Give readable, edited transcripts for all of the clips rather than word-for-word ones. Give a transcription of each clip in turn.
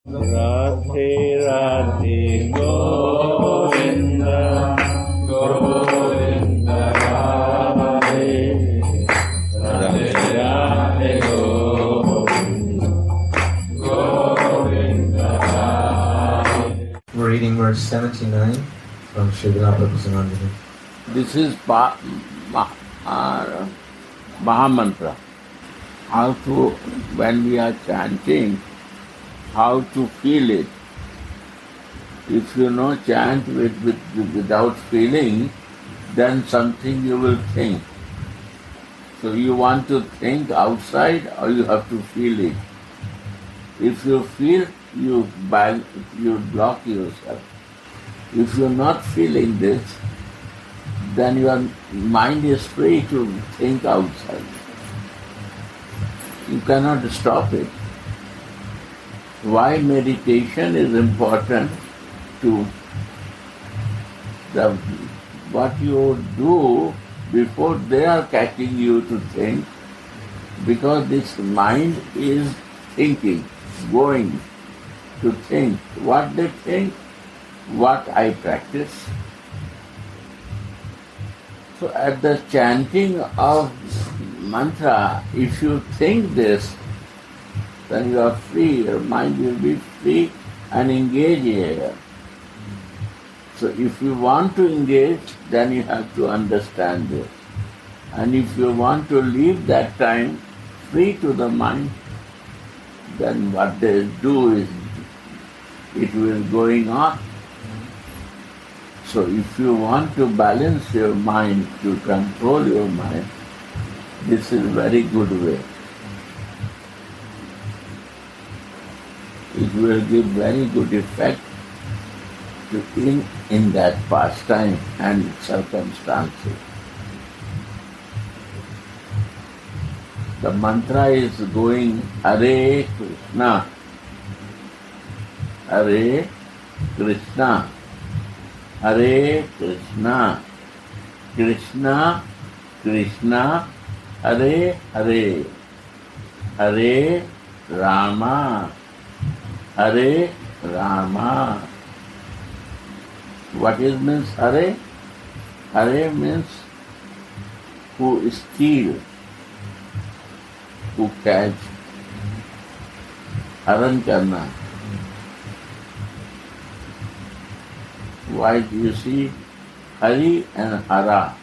Radhe Radhe Govinda Govinda Radhe Radhe Radhe Govinda Govinda Radhe. We're reading verse 79 from Vilapa Kusumanjali. This is Maha mantra. How to, when we are chanting, how to feel it. If you know chant without feeling, then something you will think. So you want to think outside or you have to feel it. If you feel, you block yourself. If you're not feeling this, then your mind is free to think outside. You cannot stop it. Why meditation is important to what you do before they are catching you to think, because this mind is thinking, going to think. What they think, what I practice. So at the chanting of mantra, if you think this, then you are free, your mind will be free and engage here. So if you want to engage, then you have to understand this. And if you want to leave that time free to the mind, then what they do is, it will going on. So if you want to balance your mind, to control your mind, this is a very good way. It will give very good effect in that pastime and circumstances. The mantra is going Hare Krishna, Hare Krishna, Hare Krishna, Krishna Krishna, Hare Hare, Hare Rama, Hare Rama. What is means Hare? Hare means who steal, who catch, haran karna. Why do you see Hari and Hara?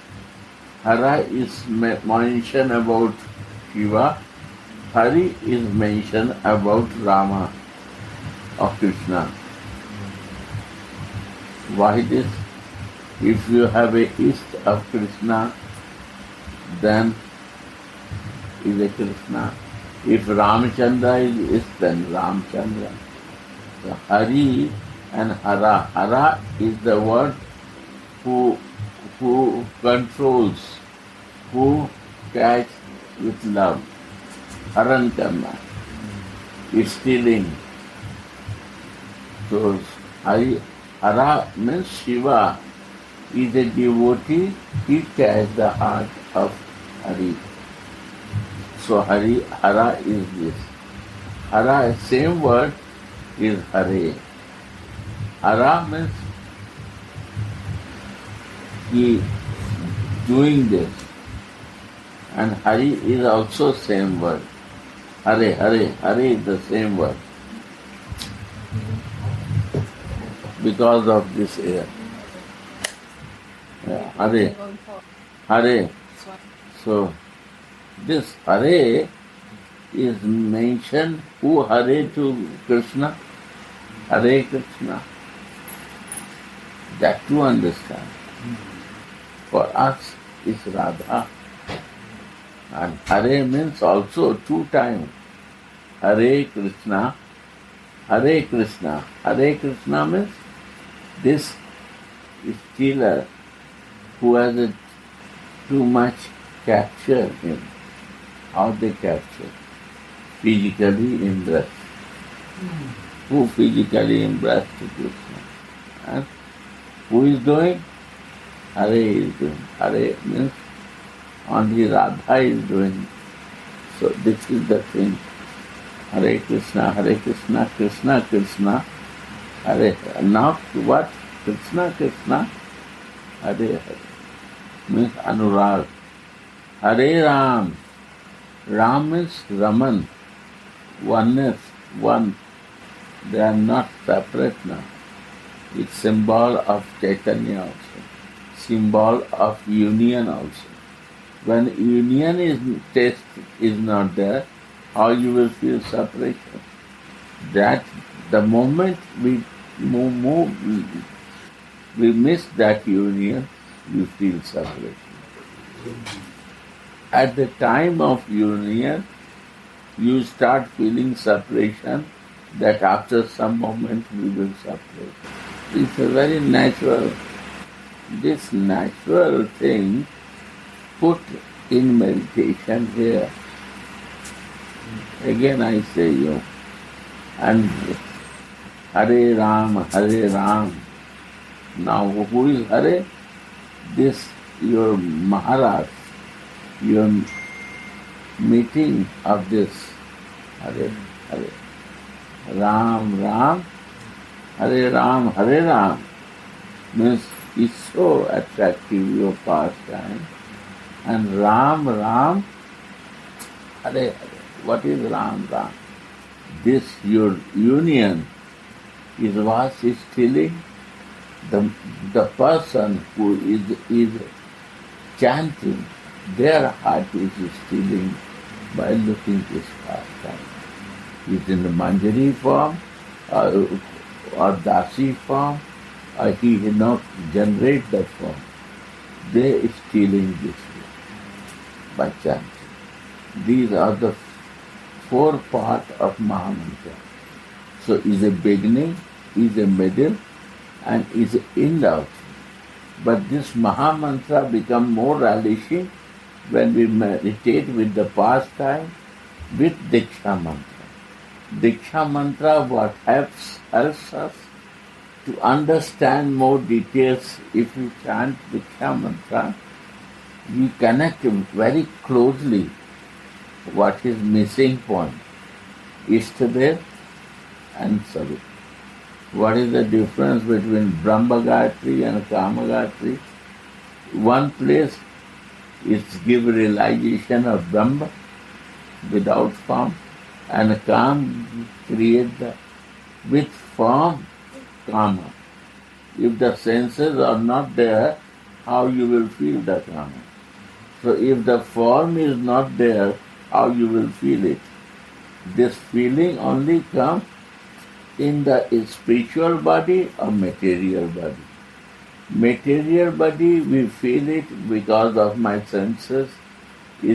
Hara is mentioned about Shiva, Hari is mentioned about Rama or Krishna. Why this? If you have a east of Krishna, then is a Krishna. If Ramchandra is east, then Ramchandra. So Hari and Hara. Hara is the word who controls, who catch with love. Haran karna, stealing. So Hara means Shiva is a devotee, he catches the heart of Hari. So Hara is this. Hara, same word, is Hare. Hara means he doing this. And Hari is also same word. Hare, Hare, Hare is the same word. Because of this air. Hare, Hare. So, this Hare is mentioned, who Hare to Krishna? Hare Krishna. That to understand. For us is Radha. And Hare means also 2 times. Hare Krishna, Hare Krishna. Hare Krishna means this stealer who has too much capture him. How they capture? Physically impressed. Who physically impressed Krishna? And who is doing? Hare is doing. Hare means only Radha is doing. So this is the thing. Hare Krishna, Krishna Krishna, Hare Hare. Now what? Krishna Krishna, Hare Hare. Means Anurag. Hare Ram. Ram is Raman. Oneness, one. They are not separate now. It's symbol of Chaitanya also. Symbol of union also. When union is not there, how you will feel separation? That the moment we we miss that union, we feel separation. At the time of union, you start feeling separation, that after some moment we will separate. It's a very natural, this natural thing put in meditation here. Again I say you, and Hare Ram, Hare Ram. Now who is Hare? This your Maharaj, your meeting of this Hare Hare. Ram Ram, Hare Ram, Hare Ram means it's so attractive, your pastime. And Ram Ram, Hare Hare. What is Ram Ram? This your union is what is stealing. The person who is chanting, their heart is stealing by looking this pastime. Is in the Manjari form or Dasi form, or he did not generate that form. They are stealing this way by chanting. These are the 4 parts of Maha Mantra. So is a beginning, is a middle, and is an end also. But this Maha Mantra becomes more relishing when we meditate with the pastime with Diksha Mantra. Diksha Mantra what helps us to understand more details. If you chant Diksha Mantra, you connect very closely what is missing point, Ishtadev and Savit. What is the difference between Brahma Gayatri and Kama Gayatri? One place is give realization of Brahma without form, and Kam create the with form Kama. If the senses are not there, how you will feel the Kama? So if the form is not there, how you will feel it? This feeling only comes in the spiritual body or material body. Material body, we feel it because of my senses.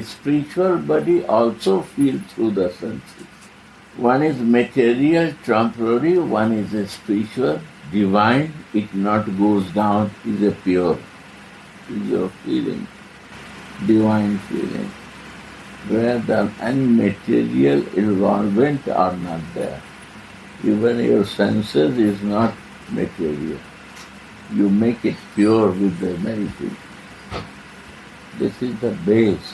Spiritual body also feels through the senses. One is material, temporary, one is spiritual, divine, it not goes down, is a pure, is your feeling, divine feeling, where any material involvement are not there. Even your senses is not material. You make it pure with the meditation. This is the base.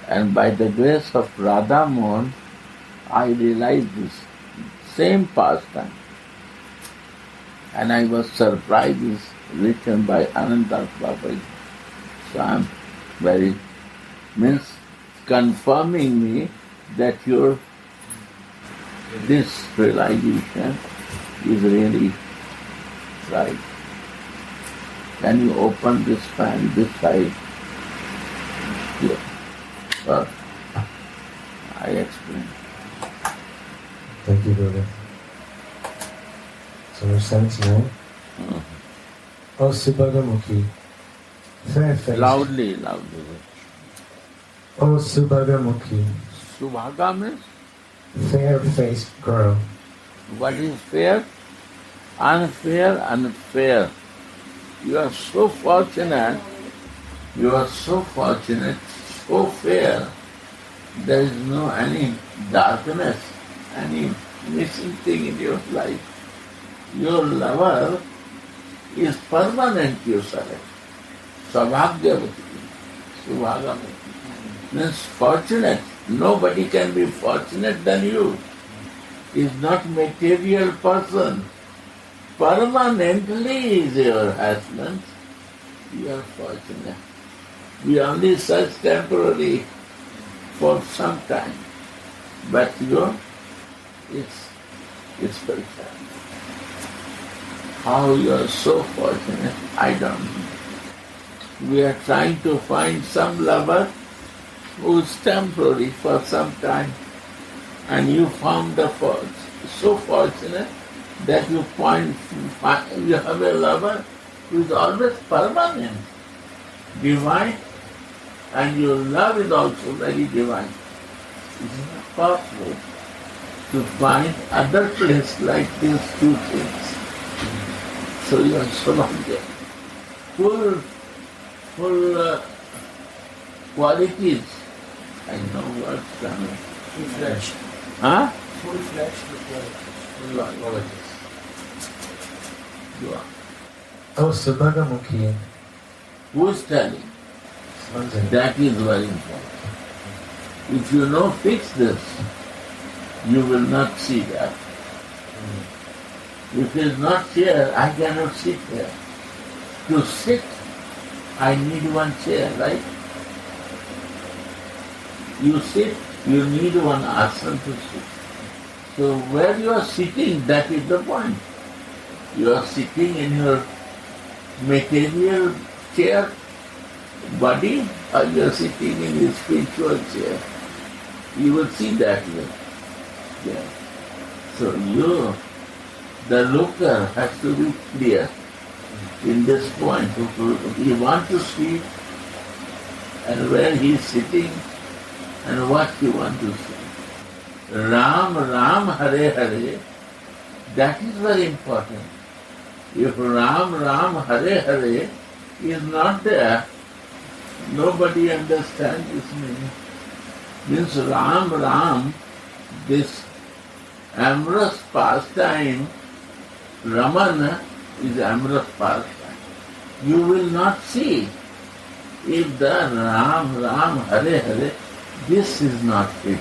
And by the grace of Radha Mohan, I realized this same pastime. And I was surprised it's written by Ananta Babaji. So I'm very, means confirming me that this realization is really right. Can you open this fan, this side? Here. Well, I explain. Thank you, brother. So we're 79. Oh, Subhagamukhi. Fair face. Loudly. Oh, Subhagamukhi. Subhaga means? Fair-faced girl. What is fair? Unfair and fair. You are so fortunate. So fair. There is no any darkness, any missing thing in your life. Your lover is permanent, you select. Sabhagyavati, Subhagamati. Means fortunate. Nobody can be fortunate than you. is not material person. Permanently is your husband. You are fortunate. We only search temporarily for some time. But it's very sad. How you are so fortunate, I don't know. We are trying to find some lover who is temporary for some time, and you found so fortunate that you have a lover who is always permanent, divine, and your love is also very divine. It is not possible to find other place like these two things. So you are surrounded. Full qualities. I know what's coming. Full-fledged. Huh? Full-fledged with qualities. You are. Oh, Subhagamukhi. Who is telling? Sanjay. That is very important. If you know fix this, you will not see that. If it is not here, I cannot sit here. To sit, I need one chair, right? You sit, you need one asana to sit. So where you are sitting, that is the point. You are sitting in your material chair, body, or you are sitting in your spiritual chair. You will see that way. Yeah. So the looker has to be clear in this point. He wants to see and where he is sitting and what he wants to see. Ram, Ram, Hare, Hare, that is very important. If Ram, Ram, Hare, Hare is not there, nobody understands this meaning. Means Ram, Ram, this amorous pastime, Ramana is amorous pastime. You will not see if the Ram, Ram, Hare, Hare, this is not fit.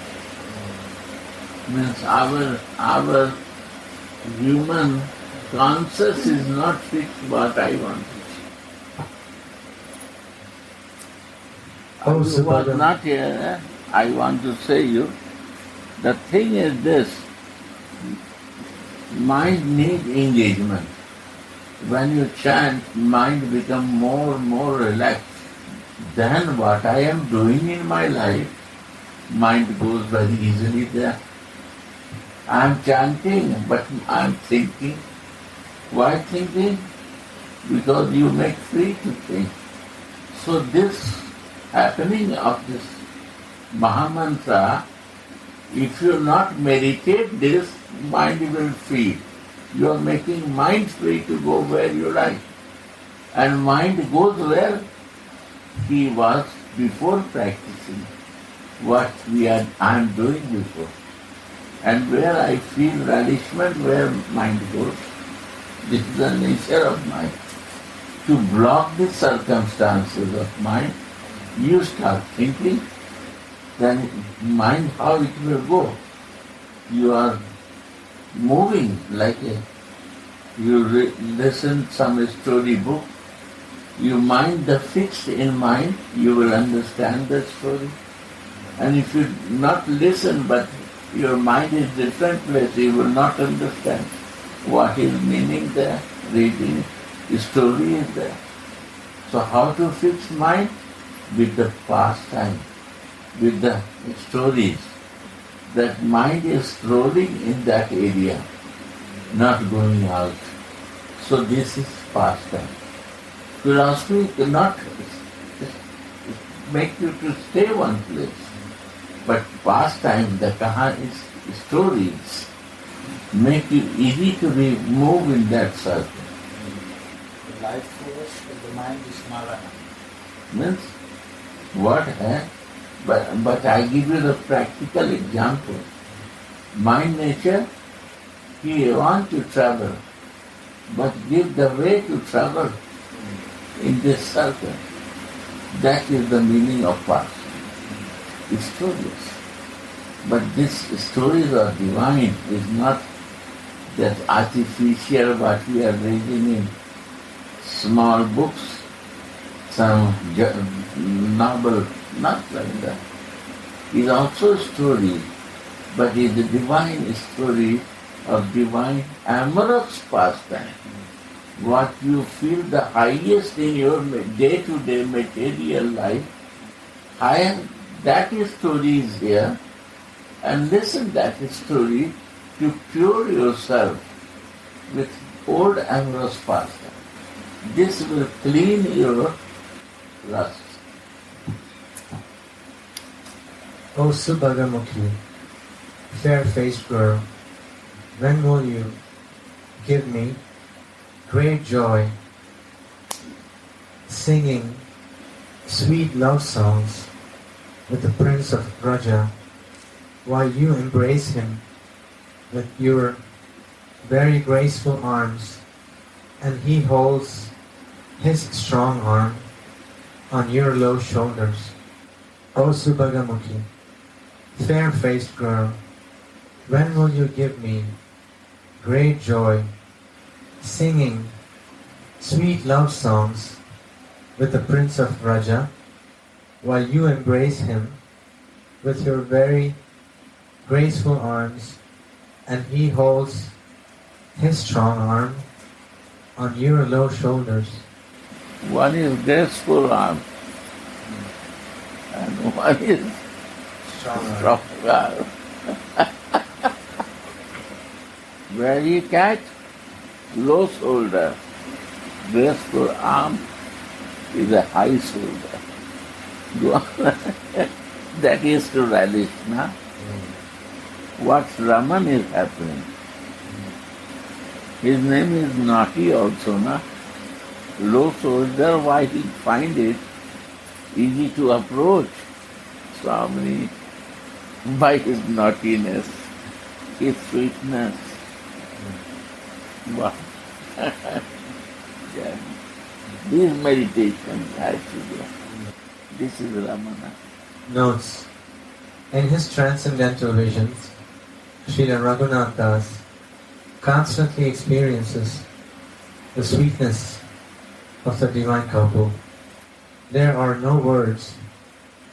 Means our human conscious is not fixed what I want to see. Oh, You was not here, I want to say you, the thing is this, mind needs engagement. When you chant, mind becomes more and more relaxed. Then what I am doing in my life, mind goes very easily there. I am chanting, but I am thinking. Why thinking? Because you make free to think. So this happening of this Maha Mantra, if you not meditate this, mind will free. You are making mind free to go where you like. And mind goes where he was before practicing, what I am doing before. And where I feel relishment, where mind goes. This is the nature of mind. To block the circumstances of mind, you start thinking, then mind how it will go. You are moving like you listen some story book, you mind the fixed in mind, you will understand the story. And if you not listen but your mind is different place, you will not understand what is meaning there, reading the story is there. So how to fix mind? With the pastime, with the stories. That mind is strolling in that area, not going out. So this is pastime. Philosophy cannot make you to stay one place. But pastime, the is stories, make you easy to move in that circle. The life force of the mind is Narayana. Means what? But I give you the practical example. Mind nature, he wants to travel, but give the way to travel in this circle. That is the meaning of past. It's stories. But this stories of divine is not that artificial what we are reading in small books, some novel, not like that. It's also a story, but it's the divine story of divine amorous pastime. What you feel the highest in your day-to-day material life, higher, that story is here, and listen that story to pure yourself with old amorous pastime. This will clean your lust. O Subhagamukhi, fair-faced girl, when will you give me great joy, singing sweet love songs with the Prince of Raja, while you embrace him with your very graceful arms, and he holds his strong arm on your low shoulders. O Subhagamukhi, fair-faced girl, when will you give me great joy, singing sweet love songs with the Prince of Raja, while you embrace him with your very graceful arms, and he holds his strong arm on your low shoulders. One is graceful arm, and one is strong arm. Where you catch low shoulder, graceful arm is a high shoulder. That is to relish, na? What Raman is happening. His name is naughty also, na? Low shoulder, why he find it easy to approach Swami by his naughtiness, his sweetness. Wow. Yeah. These meditations I should do. This is Ramana. Notes. In his transcendental visions, Srila Raghunath Das constantly experiences the sweetness of the divine couple. There are no words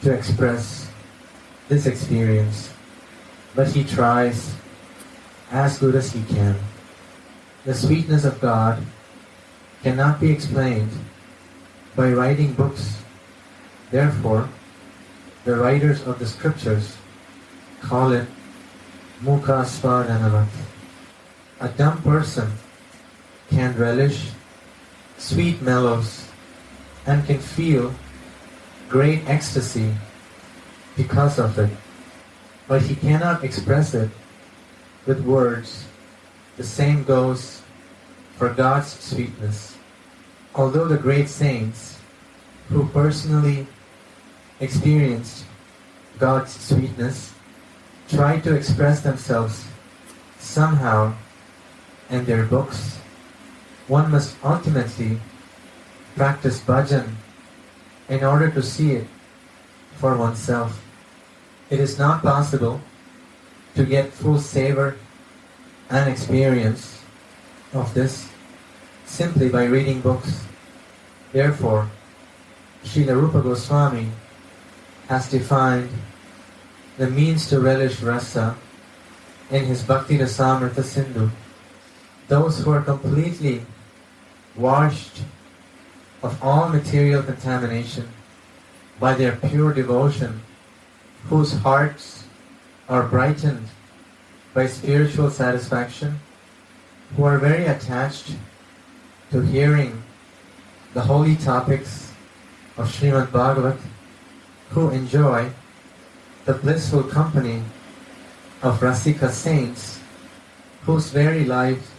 to express this experience, but he tries as good as he can. The sweetness of God cannot be explained by writing books. Therefore, the writers of the scriptures call it Mukha Swadhanavat. A dumb person can relish sweet mellows and can feel great ecstasy because of it, but he cannot express it with words. The same goes for God's sweetness. Although the great saints who personally experienced God's sweetness try to express themselves somehow in their books, one must ultimately practice bhajan in order to see it for oneself. It is not possible to get full savor and experience of this simply by reading books. Therefore, Srila Rupa Goswami has defined the means to relish rasa in his Bhakti Rasamrita Sindhu. Those who are completely washed of all material contamination by their pure devotion, whose hearts are brightened by spiritual satisfaction, who are very attached to hearing the holy topics of Srimad Bhagavat, who enjoy the blissful company of Rasika saints, whose very life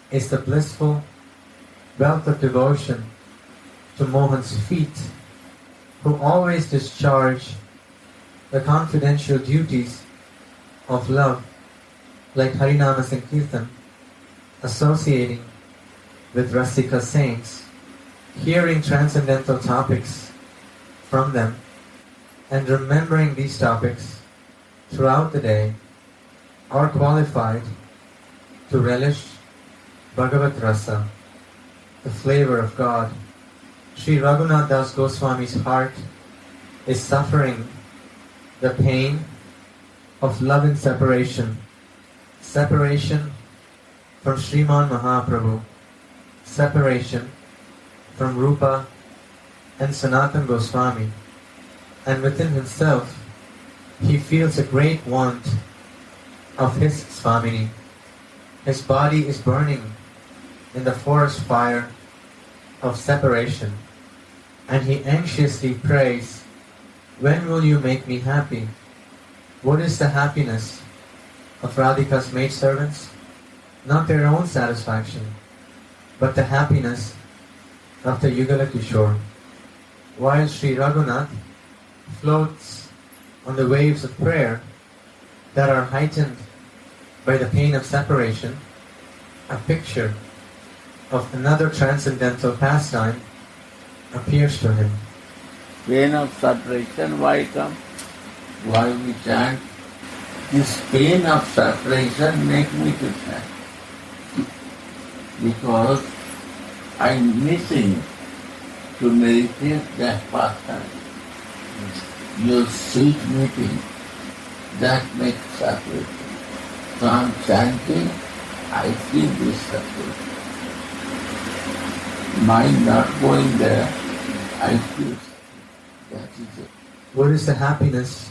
is the blissful wealth of devotion to Mohan's feet, who always discharge the confidential duties of love, like Harinama Sankirtan, associating with Rasika saints, hearing transcendental topics from them, and remembering these topics throughout the day are qualified to relish Bhagavat Rasa, the flavor of God. Sri Raghunath Das Goswami's heart is suffering the pain of love and separation. Separation from Sriman Mahaprabhu. Separation from Rupa and Sanatan Goswami. And within himself, he feels a great want of his Swamini. His body is burning in the forest fire of separation, and he anxiously prays, "When will you make me happy?" What is the happiness of Radhika's maidservants? Not their own satisfaction, but the happiness of the Yugala Kishore. While Sri Raghunath floats on the waves of prayer that are heightened by the pain of separation, a picture of another transcendental pastime appears to him. Pain of separation, why come? Why we chant? This pain of separation makes me to chant. Because I'm missing to meditate that pastime. Your sweet meeting, that makes separation. So I'm chanting, I feel this separation. Mind not going there, I feel that is it. What is the happiness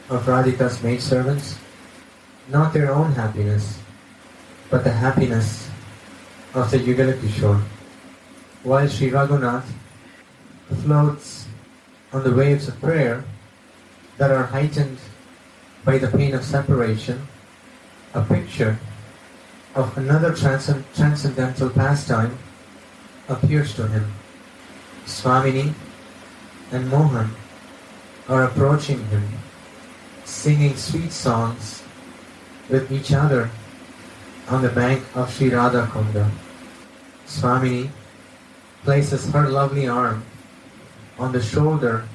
of Radhika's maidservants? Not their own happiness, but the happiness of the Yugala Kishore. While Sri Raghunath floats on the waves of prayer that are heightened by the pain of separation, a picture of another transcendental pastime appears to him. Swamini and Mohan are approaching him, singing sweet songs with each other on the bank of Sri Radha Kunda. Swamini places her lovely arm on the shoulder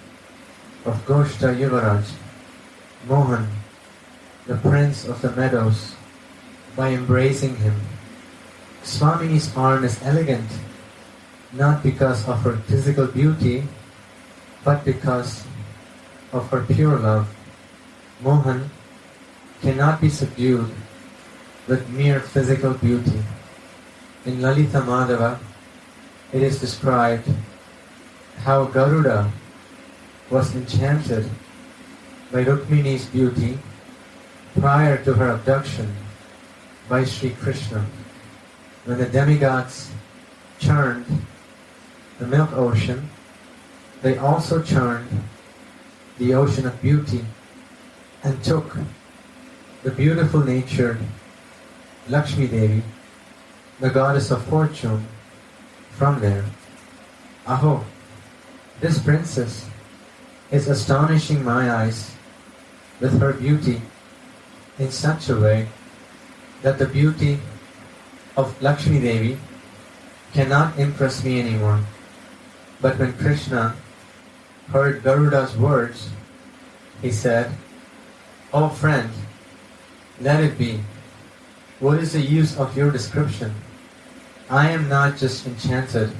of Goshta Yuvaraj, Mohan, the prince of the meadows, by embracing him. Swamini's arm is elegant, not because of her physical beauty, but because of her pure love. Mohan cannot be subdued with mere physical beauty. In Lalita Madhava, it is described how Garuda was enchanted by Rukmini's beauty prior to her abduction by Sri Krishna. When the demigods churned the milk ocean, they also churned the ocean of beauty and took the beautiful natured Lakshmi Devi, the goddess of fortune, from there. Aho, this princess is astonishing my eyes with her beauty in such a way that the beauty of Lakshmi Devi cannot impress me anymore. But when Krishna heard Garuda's words, he said, "Oh friend, let it be. What is the use of your description? I am not just enchanted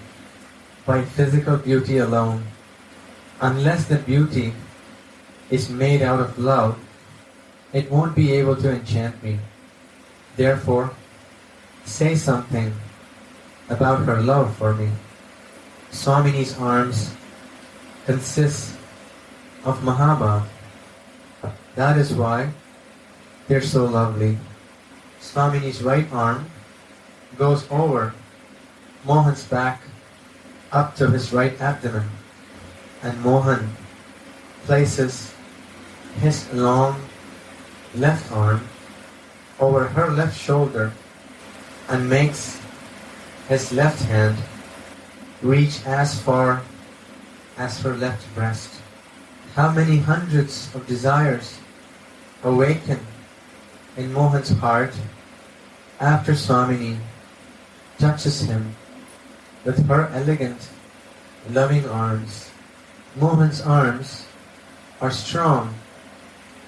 by physical beauty alone. Unless the beauty is made out of love, it won't be able to enchant me. Therefore, say something about her love for me." Swamini's arms consist of Mahabha. That is why they're so lovely. Swamini's right arm goes over Mohan's back up to his right abdomen, and Mohan places his long left arm over her left shoulder and makes his left hand reach as far as her left breast. How many hundreds of desires awaken in Mohan's heart after Swamini touches him with her elegant, loving arms. Mohan's arms are strong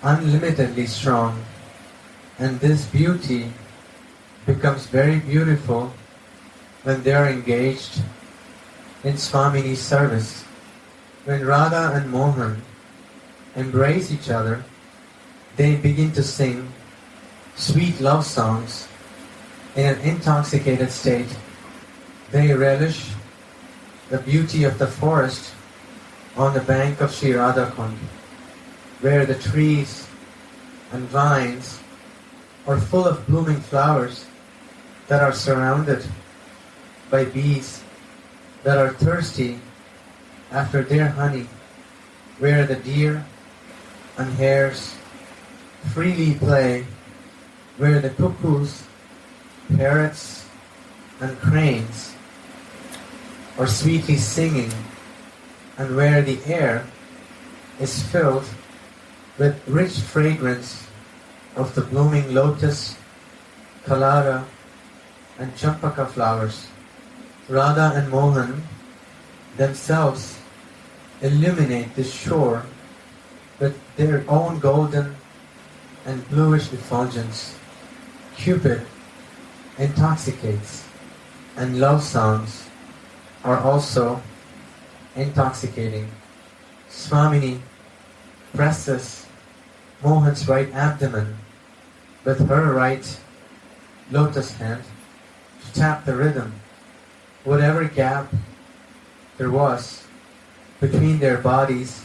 unlimitedly strong, and this beauty becomes very beautiful when they are engaged in Swamini's service. When Radha and Mohan embrace each other, they begin to sing sweet love songs in an intoxicated state. They relish the beauty of the forest on the bank of Sri Radhakund, where the trees and vines are full of blooming flowers that are surrounded by bees that are thirsty after their honey, where the deer and hares freely play, where the cuckoos, parrots, and cranes are sweetly singing, and where the air is filled with rich fragrance of the blooming lotus, kalara, and champaka flowers. Radha and Mohan themselves illuminate this shore with their own golden and bluish effulgence. Cupid intoxicates, and love songs are also intoxicating. Swamini presses Mohan's right abdomen with her right lotus hand to tap the rhythm. Whatever gap there was between their bodies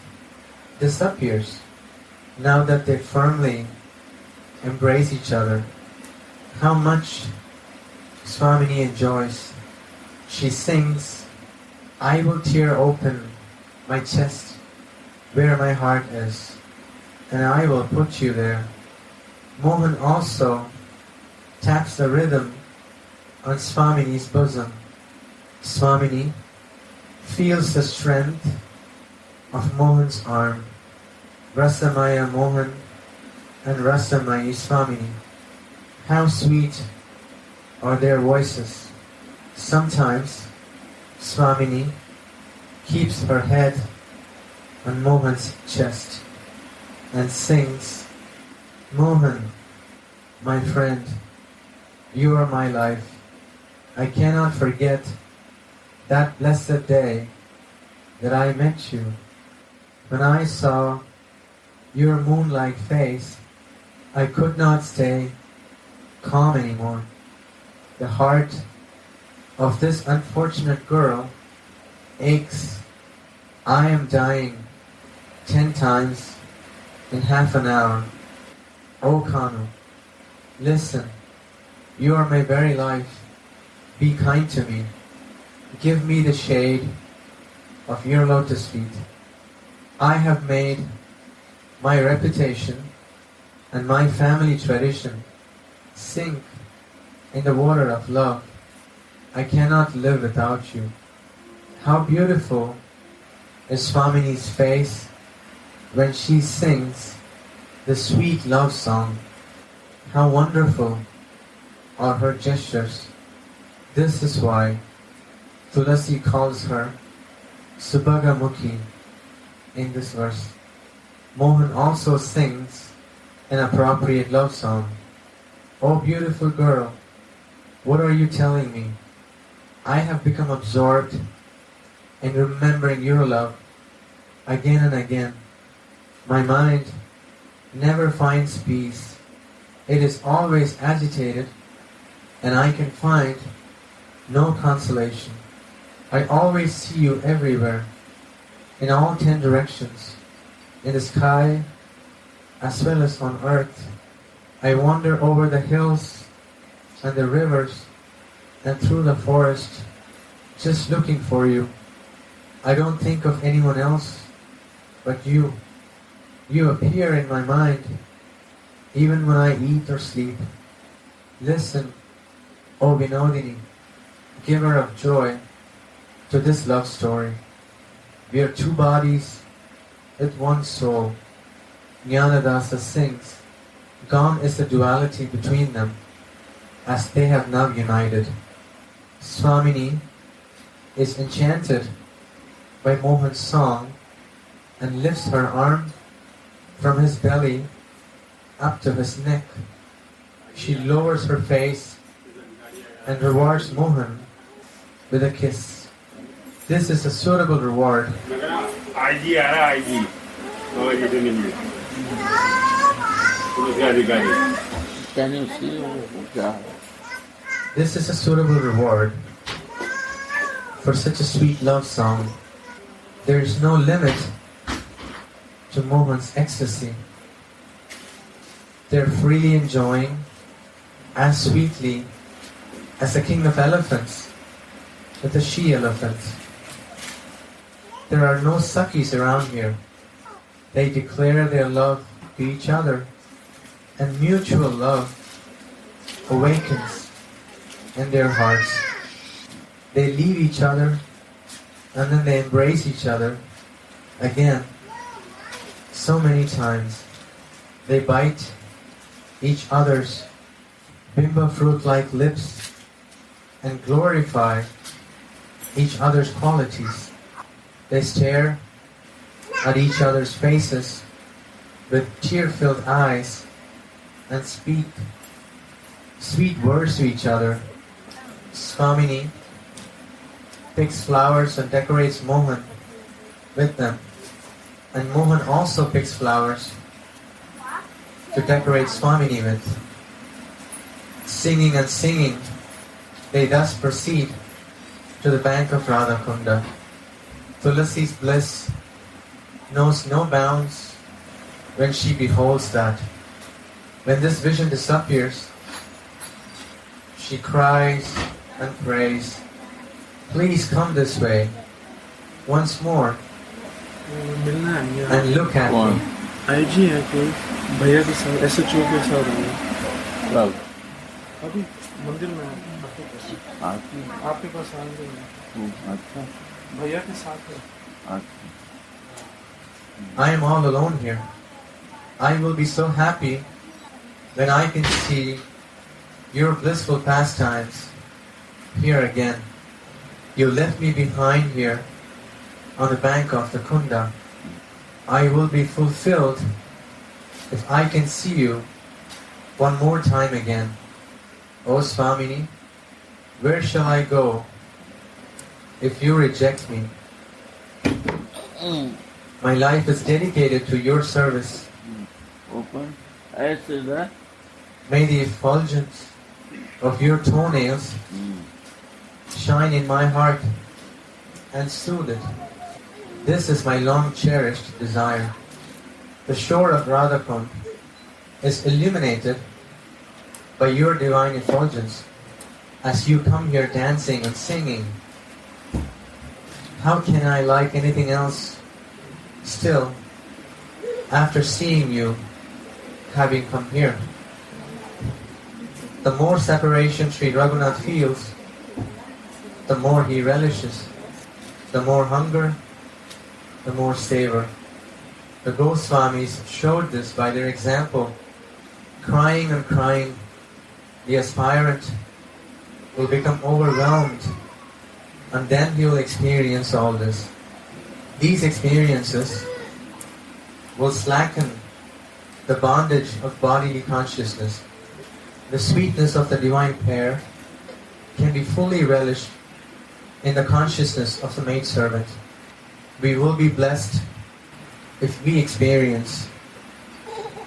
disappears now that they firmly embrace each other. How much Swamini enjoys. She sings, "I will tear open my chest where my heart is, and I will put you there." Mohan also taps the rhythm on Swamini's bosom. Swamini feels the strength of Mohan's arm. Rasamaya Mohan and Rasamayi Swamini. How sweet are their voices. Sometimes Swamini keeps her head on Mohan's chest and sings, "Mohan, my friend, you are my life. I cannot forget that blessed day that I met you. When I saw your moon-like face, I could not stay calm anymore. The heart of this unfortunate girl aches. I am dying 10 times in half an hour. O Kanu, listen, you are my very life. Be kind to me. Give me the shade of your lotus feet. I have made my reputation and my family tradition sink in the water of love. I cannot live without you." How beautiful is Swamini's face when she sings the sweet love song. How wonderful are her gestures. This is why Tulasi calls her Subhagamukhi in this verse. Mohan also sings an appropriate love song. "Oh beautiful girl, what are you telling me? I have become absorbed in remembering your love again and again. My mind never finds peace. It is always agitated, and I can find no consolation. I always see you everywhere, in all 10 directions, in the sky as well as on earth. I wander over the hills and the rivers and through the forest, just looking for you. I don't think of anyone else but you. You appear in my mind, even when I eat or sleep. Listen, O Vinodini, giver of joy, to this love story. We are two bodies with one soul. Jnanadasa sings, gone is the duality between them, as they have now united. Swamini is enchanted by Mohan's song and lifts her arm from his belly up to his neck. She lowers her face and rewards Mohan with a kiss. This is a suitable reward. Can you see? This is a suitable reward for such a sweet love song. There is no limit to Mohan's ecstasy. They're freely enjoying as sweetly as the king of elephants with the she-elephant. There are no Sakis around here. They declare their love to each other, and mutual love awakens in their hearts. They leave each other and then they embrace each other again so many times. They bite each other's bimba fruit-like lips and glorify each other's qualities. They stare at each other's faces with tear-filled eyes and speak sweet words to each other. Swamini picks flowers and decorates Mohan with them. And Mohan also picks flowers to decorate Swamini with. Singing and singing, they thus proceed to the bank of Radhakunda. Tulasi's bliss knows no bounds when she beholds that. When this vision disappears, she cries and prays, "Please come this way once more and look at me." IG है कि भैया के साथ ऐसे चौक के साथ है Love. अभी मंदिर में आपके पास आ गए अच्छा भैया के साथ है अच्छा I am all alone here. I will be so happy when I can see your blissful pastimes here again. You left me behind here on the bank of the Kunda. I will be fulfilled if I can see you one more time again. O Swamini, where shall I go if you reject me? My life is dedicated to your service. Open. I see that. May the effulgence of your toenails shine in my heart and soothe it. This is my long cherished desire. The shore of Radhakund is illuminated by your divine effulgence as you come here dancing and singing. How can I like anything else still after seeing you having come here? The more separation Sri Raghunath feels, the more he relishes. The more hunger, the more savor. The Goswamis showed this by their example. Crying and crying, the aspirant will become overwhelmed, and then he will experience all this. These experiences will slacken the bondage of bodily consciousness. The sweetness of the divine pair can be fully relished in the consciousness of the maidservant. We will be blessed if we experience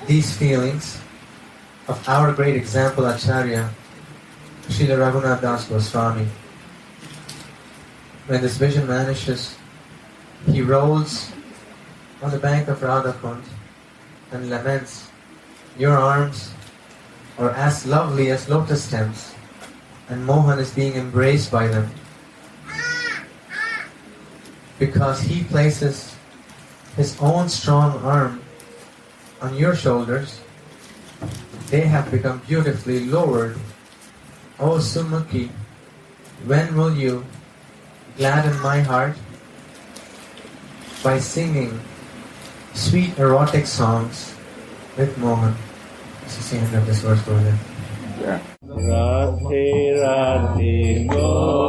these feelings of our great example Acharya, Srila Raghunath Das Goswami. When this vision vanishes, he rolls on the bank of Radhakund and laments, "Your arms are as lovely as lotus stems, and Mohan is being embraced by them." Because he places his own strong arm on your shoulders, they have become beautifully lowered. O Sumukhi, when will you gladden my heart by singing sweet erotic songs with Mohan? This is the end of this verse, brother. Yeah. Radhe Radhe Go